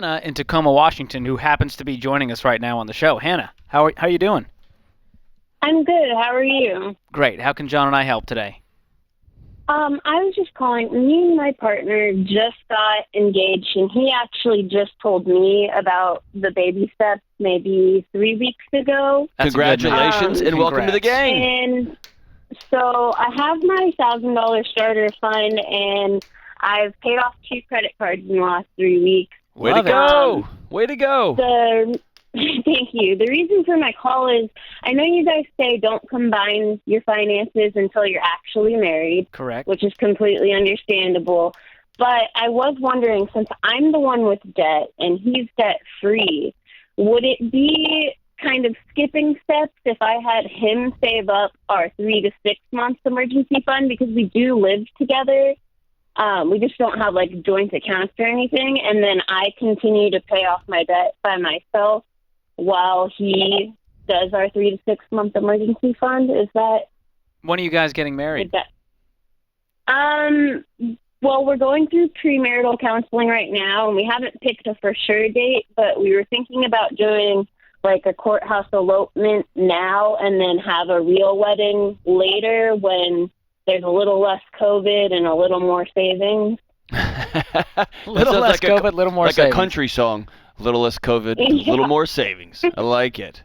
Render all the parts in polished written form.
Hannah in Tacoma, Washington, who happens to be joining us right now on the show. Hannah, how are you doing? I'm good. How are you? Great. How can John and I help today? I was just calling. Me and my partner just got engaged, and he actually just told me about the baby steps maybe 3 weeks ago. That's Congratulations and welcome to the gang. And so I have my $1,000 starter fund, and I've paid off 2 credit cards in the last 3 weeks. Way to go. Way to go. Thank you. The reason for my call is I know you guys say don't combine your finances until you're actually married. Correct. Which is completely understandable. But I was wondering, since I'm the one with debt and he's debt-free, would it be kind of skipping steps if I had him save up our 3 to 6 months emergency fund, because we do live together? We just don't have like joint accounts or anything, and then I continue to pay off my debt by myself while he does our 3 to 6 month emergency fund. Is that? When are you guys getting married? Well, we're going through premarital counseling right now, and we haven't picked a for sure date, but we were thinking about doing like a courthouse elopement now and then have a real wedding later when there's a little less COVID and a little more savings. Little less COVID, little more like savings. Like a country song. Little less COVID, a little more savings. I like it.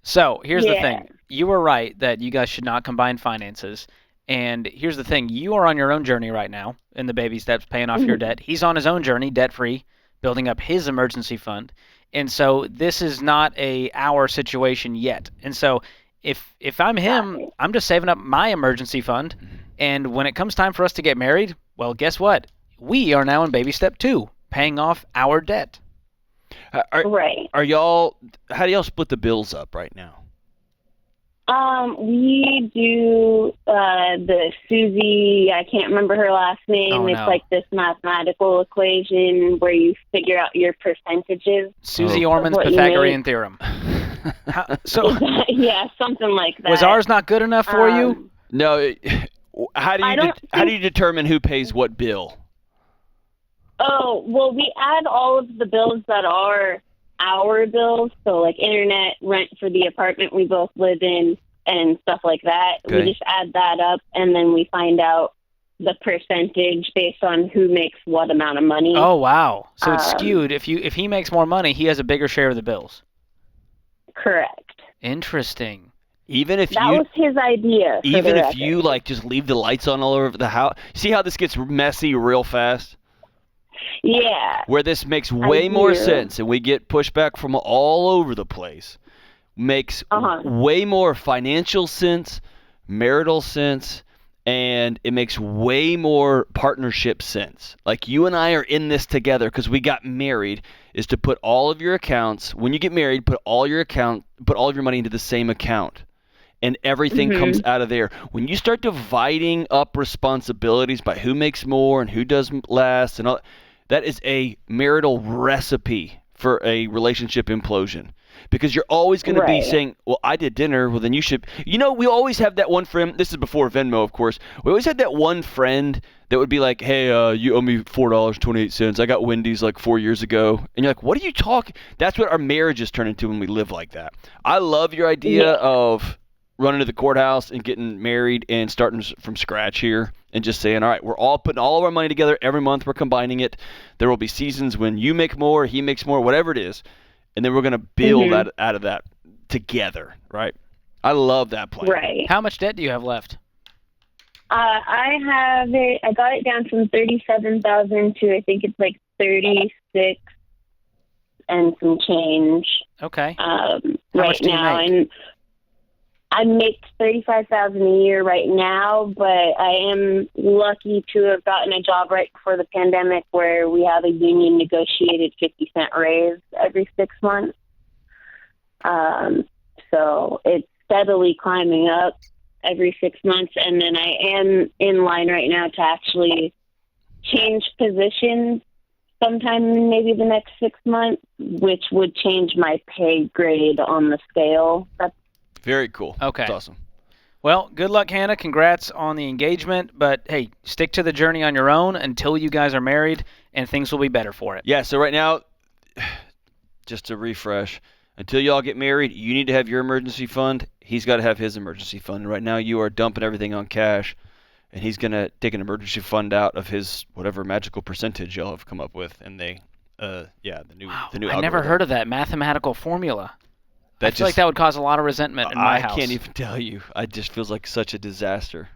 So here's the thing. You were right that you guys should not combine finances. And here's the thing. You are on your own journey right now in the baby steps, paying off your debt. He's on his own journey, debt-free, building up his emergency fund. And so this is not our situation yet. And so if I'm him, I'm just saving up my emergency fund. And when it comes time for us to get married, well, guess what? We are now in baby step 2, paying off our debt. Right. How do y'all split the bills up right now? We do the Susie, I can't remember her last name. Oh, it's no. like this mathematical equation where you figure out your percentages. Susie Orman's Pythagorean theorem. Yeah, something like that. Was ours not good enough for you? No. How do you determine who pays what bill? Oh, well, we add all of the bills that are our bills, so like internet, rent for the apartment we both live in, and stuff like that. Okay. We just add that up, and then we find out the percentage based on who makes what amount of money. Oh, wow. So it's skewed. If he makes more money, he has a bigger share of the bills. Correct. Interesting. Even if that was his idea. Even if you like just leave the lights on all over the house. See how this gets messy real fast? Yeah. Where this makes way more sense and we get pushback from all over the place. Makes way more financial sense, marital sense, and it makes way more partnership sense. Like you and I are in this together because we got married, is to put all of your accounts, when you get married, put all of your money into the same account. And everything comes out of there. When you start dividing up responsibilities by who makes more and who does less, and all, that is a marital recipe for a relationship implosion. Because you're always going to be saying, well, I did dinner, well, then you should. You know, we always have that one friend. This is before Venmo, of course. We always had that one friend that would be like, hey, you owe me $4.28. I got Wendy's like 4 years ago. And you're like, what are you talking? That's what our marriages turn into when we live like that. I love your idea of running to the courthouse and getting married and starting from scratch here and just saying, all right, we're all putting all of our money together every month. We're combining it. There will be seasons when you make more, he makes more, whatever it is. And then we're going to build out of that together, right? I love that plan. Right. How much debt do you have left? I got it down from 37,000 to I think it's like 36 and some change. Okay. Right now, and I make $35,000 a year right now, but I am lucky to have gotten a job right before the pandemic where we have a union negotiated 50-cent raise every 6 months. So it's steadily climbing up every 6 months, and then I am in line right now to actually change positions sometime in maybe the next 6 months, which would change my pay grade on the scale. That's very cool. Okay. That's awesome. Well, good luck, Hannah. Congrats on the engagement. But, hey, stick to the journey on your own until you guys are married, and things will be better for it. Yeah, so right now, just to refresh, until y'all get married, you need to have your emergency fund. He's got to have his emergency fund. Right now, you are dumping everything on cash, and he's going to take an emergency fund out of his whatever magical percentage y'all have come up with. And the new I algorithm. never heard of that mathematical formula. I feel That like that would cause a lot of resentment in my house. I can't even tell you. It just feels like such a disaster.